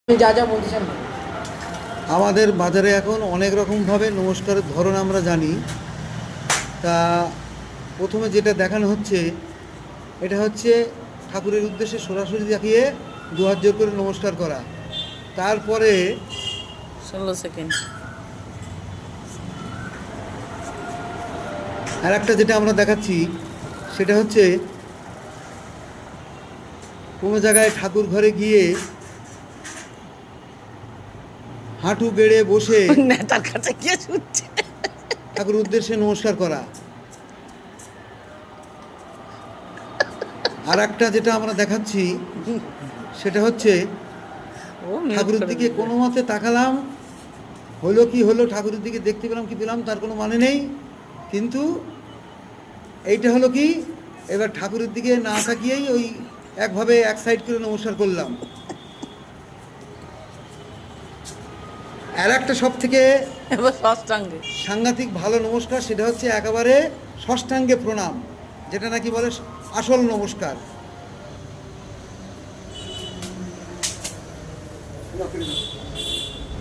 যা যা বলছেন। আমাদের বাজারে এখন অনেক রকমভাবে নমস্কারের ধরন আমরা জানি। তা প্রথমে যেটা দেখানো হচ্ছে, এটা হচ্ছে ঠাকুরের উদ্দেশ্যে সরাসরি দেখিয়ে দু হাত জোর করে নমস্কার করা। তারপরে 16 সেকেন্ড। আর একটা যেটা আমরা দেখাচ্ছি, সেটা হচ্ছে কোনো জায়গায় ঠাকুর ঘরে গিয়ে হাঁটু গেড়ে বসে নেতার কাছে গিয়ে শুনছে। ঠাকুরের উদ্দেশ্যে নমস্কার করা। আর একটা যেটা আমরা দেখাচ্ছি, সেটা হচ্ছে ও মিউট ঠাকুরের করে দিকে দিল। কোনো মতে তাকালাম, হলো কি হলো, ঠাকুরের দিকে দেখতে পেলাম কি পেলাম তার কোনো মানে নেই। কিন্তু এইটা হলো কি, এবার ঠাকুরের দিকে না তাকিয়েই ওই একভাবে এক সাইড করে নমস্কার করলাম। আর একটা সব থেকে এবার ষষ্ঠাঙ্গে। সাংঘাতিক ভালো নমস্কার, সেটা হচ্ছে একেবারে ষষ্ঠাঙ্গে প্রণাম, যেটা নাকি বলে আসল নমস্কার।